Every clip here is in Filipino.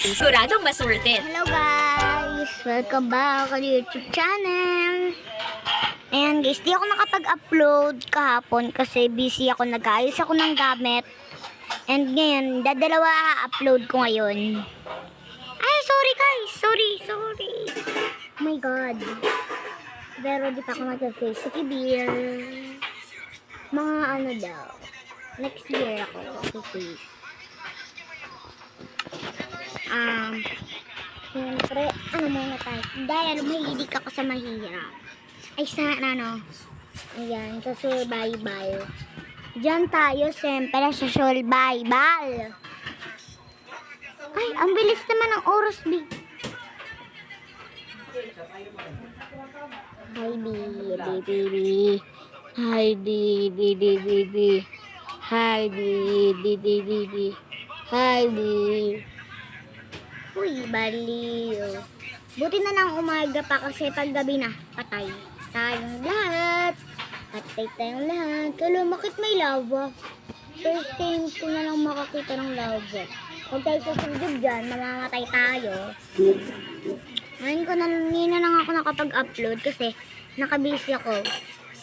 Siguradong mas worth it. Hello guys! Welcome back sa YouTube channel. Ayan guys, di ako nakapag-upload kahapon kasi busy ako, nag-ayos ako ng gamit. And ngayon, dadalawa upload ko ngayon. Ay, sorry guys! Sorry! Oh my god. Pero di pa ako mag-face. Sige, beer. Mga ano daw. Next year ako mag-face. Siyempre, ano muna tayo? Dahil mahilig ako sa mahirap. Ay, sa ano? Ayan, sa survival. Diyan tayo, siyempre, sa survival. Ay, ang bilis naman ng oras, B. Hi, baby. Hi, baby. Hi, baby. Hi, baby. Uy, baliw. Buti na lang umaga pa kasi pag gabi na, patay tayong lahat. Patay tayong lahat. Kalumakit may lava. First time ko na lang makakita ng lava. Huwag tayo susundog dyan, mamamatay tayo. Ngayon na lang ako nakapag-upload kasi nakabusy ako.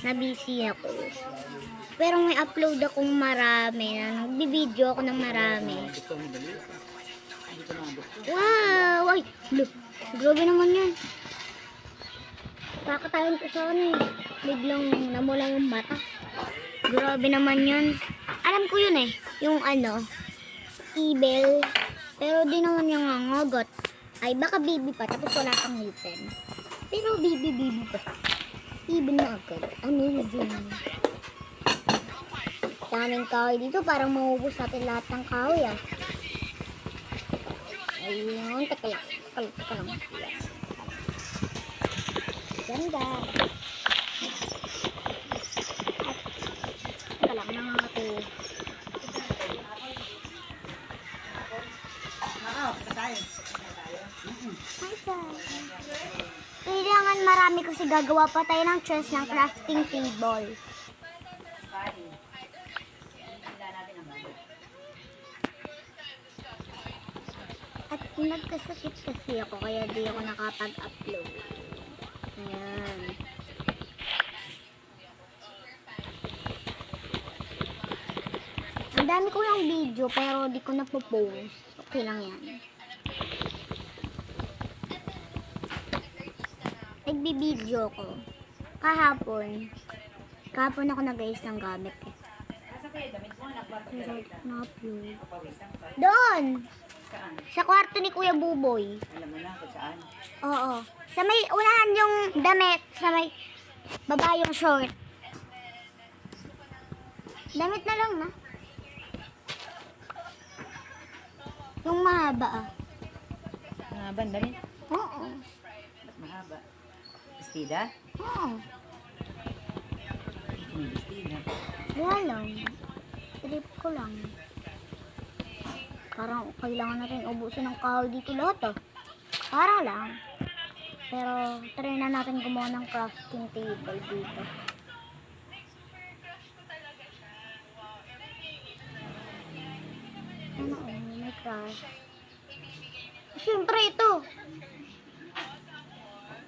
Nabusy ako. Pero may upload akong marami. Nagbibideo ako ng marami. Wow! Ay! Look! Grabe naman yan. Kakatayin ko sa ano eh. Biglang namula yung mata. Grabe naman yun. Alam ko yun eh. Yung ano, evil. Pero di naman yung ngangagot. Ay, baka baby pa. Tapos wala pang ngipin. Pero baby pa. Evil na agad. Amazing. Daming kahoy dito. Parang maubos natin lahat ng kahoy ah. Ayun, teka lang. Ganda. Teka lang, nangangati. Kailangan marami kasi gagawa pa tayo ng chest ng crafting table. At nagkasakit kasi ako kaya di ako nakapag-upload. Ayan. Ang dami ko ng video pero di ko na-post. Okay lang yan. Nagbibideo ko. Kahapon ako nag-ayos ng gamit eh. Na-upload. Doon! Sa kwarto ni Kuya Buboy. Alam mo na kung saan? Oo. Sa may unahan yung damit. Sa may baba yung short. Damit na lang na. Yung mahaba ah. Mahaba ang damit? Oo. Ba't mahaba? Bestida? Oo. May bestida. Wala lang. Trip ko lang. Parang kailangan natin ubusin ng kahoy dito lahat ah. Para lang. Pero try na natin gumawa ng crafting table dito. Ano may craft. Siyempre ito.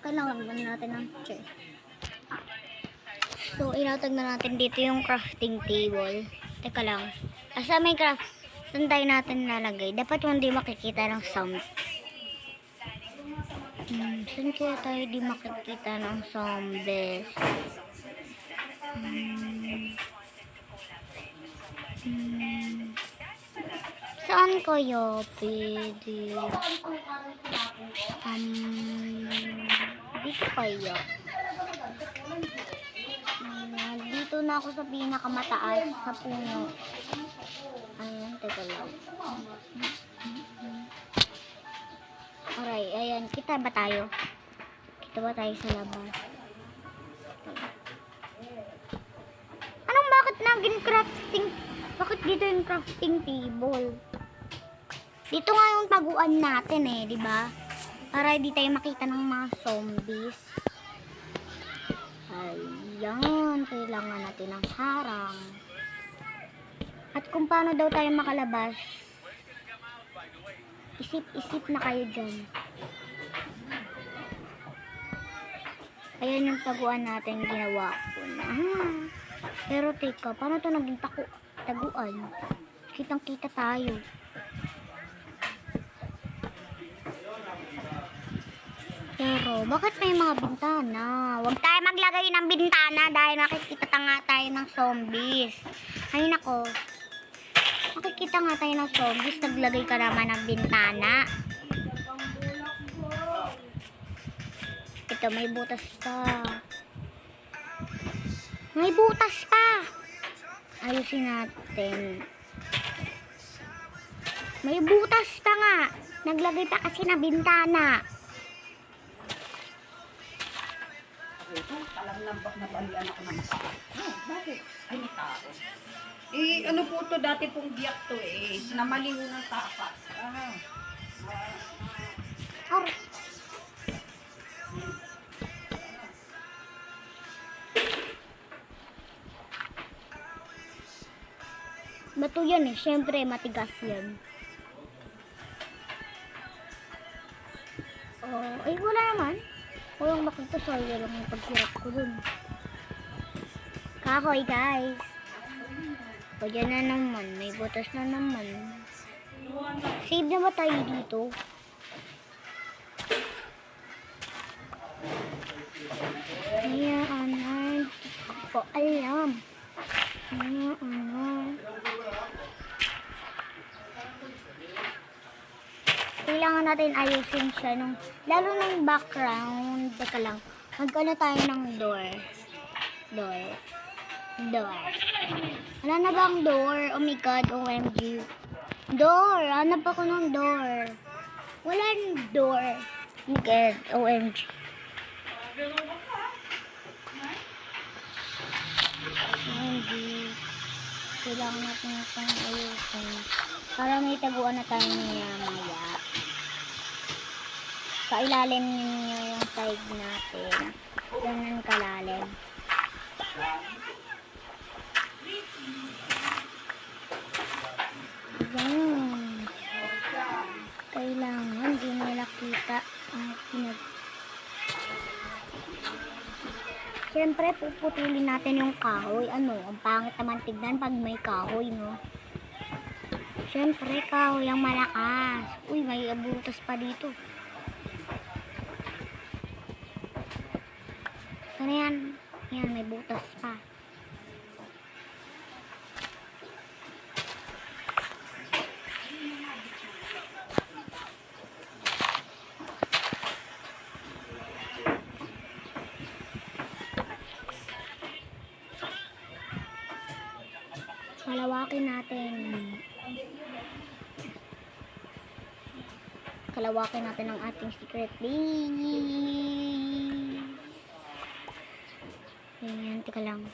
Kailangan ba natin ng chest. So inatag na natin dito yung crafting table. Teka lang. Asa may craft. Saan tayo natin nalagay? Dapat yung di makikita ng sound. Saan kaya tayo di makikita ng zombies? Saan kayo pwede? Dito kayo. Dito na ako sa pinakamataas sa puno. Ayan, teka lang. Alright, ayan. Kita ba tayo? Kita ba tayo sa labas? Bakit naging crafting? Bakit dito yung crafting table? Dito nga yung taguan natin eh, di ba? Para di tayo makita ng mga zombies. Ayan, kailangan natin ng harang. At kung paano daw tayo makalabas. Isip-isip na kayo dyan. Ayan yung taguan natin ginawa ko na. Pero teka, paano to naging taguan? Kitang-kita tayo. Pero, bakit may mga bintana? Huwag tayo maglagay ng bintana dahil nakikita nga tayo ng zombies. Ay nako. Nakikita nga tayo ng zombies, naglagay ka naman ng bintana. Ito, may butas pa. May butas pa. Ayusin natin. May butas pa nga. Naglagay pa kasi na bintana. Palang-lambak na balian ako ng tao. Bakit? Ay, may tao. Ano po to, dati pong biyak to namaliw ng tapas. Or, bato yan syempre matigas yan. Oh, ay wala naman. Walang makita, sorry lang yung paghirap ko dun. Kahoy guys. O dyan na naman, may butas na naman. Save na ba tayo dito? Hayaan na, hindi ko alam. Kailangan natin ayusin siya nung, lalo ng background. Teka lang, magkano tayo ng door. Wala na bang door? Oh my god, OMG. Door, hanap ako ng door. Wala ng door. Oh my god, OMG. OMG. Kailangan natin itong ayusin. Para may taguan na tayo niya maya. Kailalim niyo yung side natin. Ganun kalalim. Yan. Kailangan di nila kita ang Siyempre, puputulin natin yung kahoy. Ang pangit naman tignan pag may kahoy, no? Siyempre, kahoy ang malakas. Uy, may butas pa dito. Ano yan? Yan, may butas pa. Kalawakin natin. Kalawakin natin ang ating secret base. Ayan, tika lang.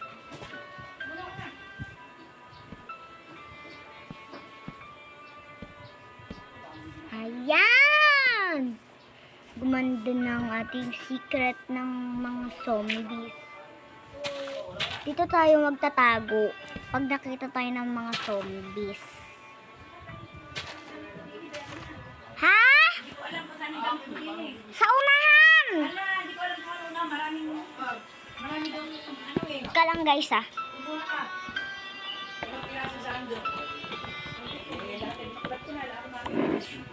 Ayan! Gumanda na ang ating secret ng mga zombies. Dito tayo magtatago pag nakita tayo ng mga zombies. Ha? Sa unahan! Ika lang guys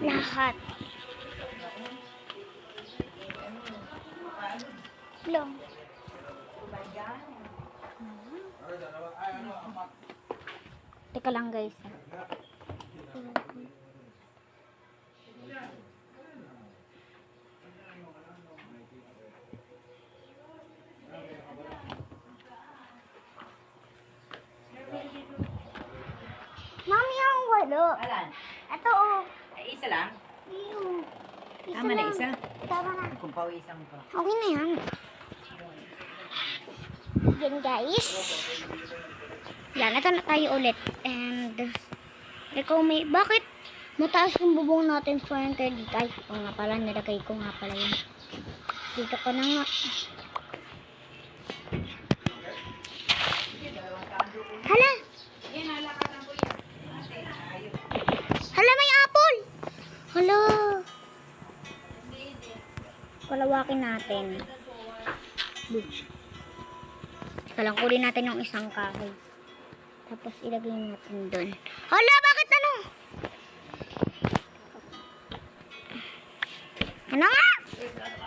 Lahat. Long. Teka lang guys. Mami, ang walo. Alan? Ito Ay, isa lang? Tama na lang. isa? Tama na. Kung pawisan mo pa. Okay na yan. Yan guys. Yan, ito na tayo ulit. And, bakit mataas yung bubong natin so yan tayo dito? Ay, nga pala, nilagay ko nga pala yun. Dito ko na nga. Hala! Hala, may apple! Hala! Palawakin natin. Teka lang, kunin natin yung isang kahoy. Tapos ilagay natin doon. Hala, bakit ano? Ano nga?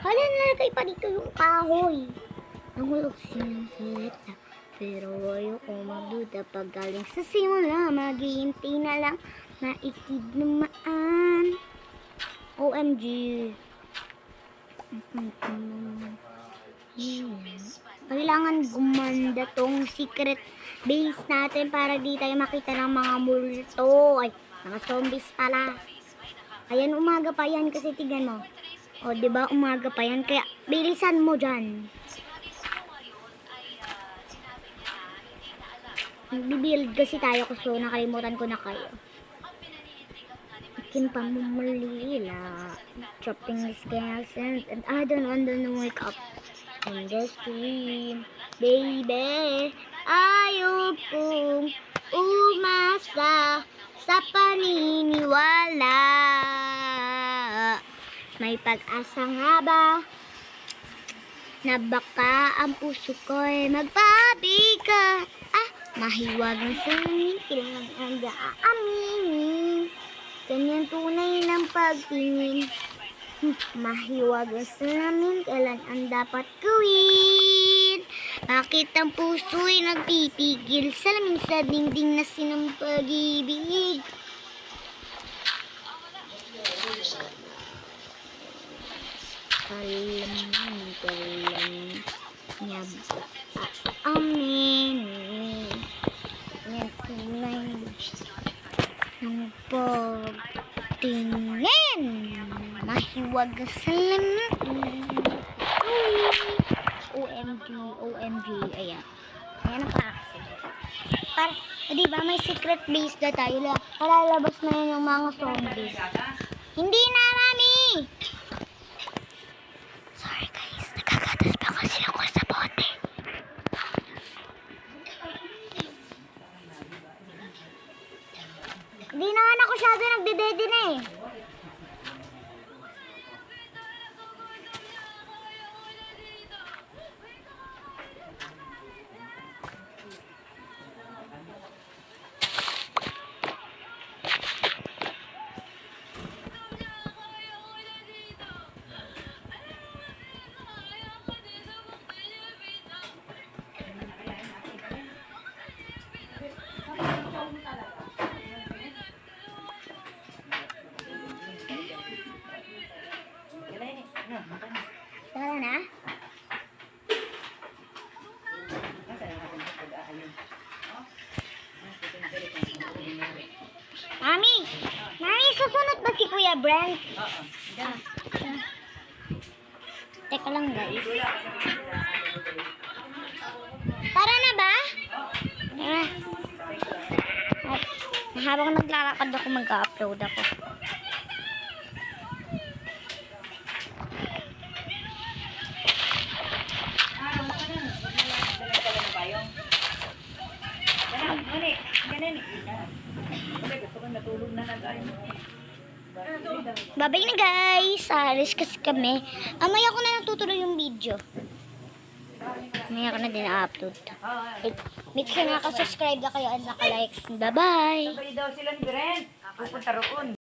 Hala, nalagay pa dito yung kahoy. Nahulog silang salita. Pero ayoko magduda pag galing sa simula. Maghihintay na lang naikid naman. OMG. Kailangan gumanda tong secret base natin para di tayo makita ng mga multo. Ay, mga zombies pala. Ayan, umaga pa yan kasi tignan mo. O, diba umaga pa yan? Kaya bilisan mo dyan. Nagbibuild kasi tayo kasi nakalimutan ko na kayo. Akin pa mumalila. Chopping scales and I don't want to wake up on the stream. Baby, ayaw kong umasa sa paniniwala. May pag-asa nga ba na baka ang puso ko'y magpabigat? Mahiwagang sanin, kailangan ang aaminin. Ganyan tunay ng pagtingin. Mahiwagang salamin, kailan ang dapat gawin? Bakit ang puso'y nagpipigil? Salamin sa dingding na sinong pag-ibig. Kailan niya ba aaminin? Ganyan tunay ng pagtingin. Mahiwagang salamin. OMG, OMG. Ayan. Ayan ang pa-action. Para, diba may secret base na tayo. Palalabas na yun yung mga zombies. Hindi na, mami! Sorry guys, nagkagatas pa kasi ako sa bote. Hindi naman ako masyado nagdedede na eh. Tara na. Mami! Mami, susunod ba si Kuya Brent? Oo. Teka lang guys. Tara na ba? Tara. At habang naglalakad ako, mag-upload ako. Babay na guys. Alis kasi kami. Amaya ko na natutuloy yung video. Amaya ko na din na-upload. Make sure nakasubscribe na kayo at naka-likes. Bye-bye. Sabay daw silang Biren. Pupunta roon.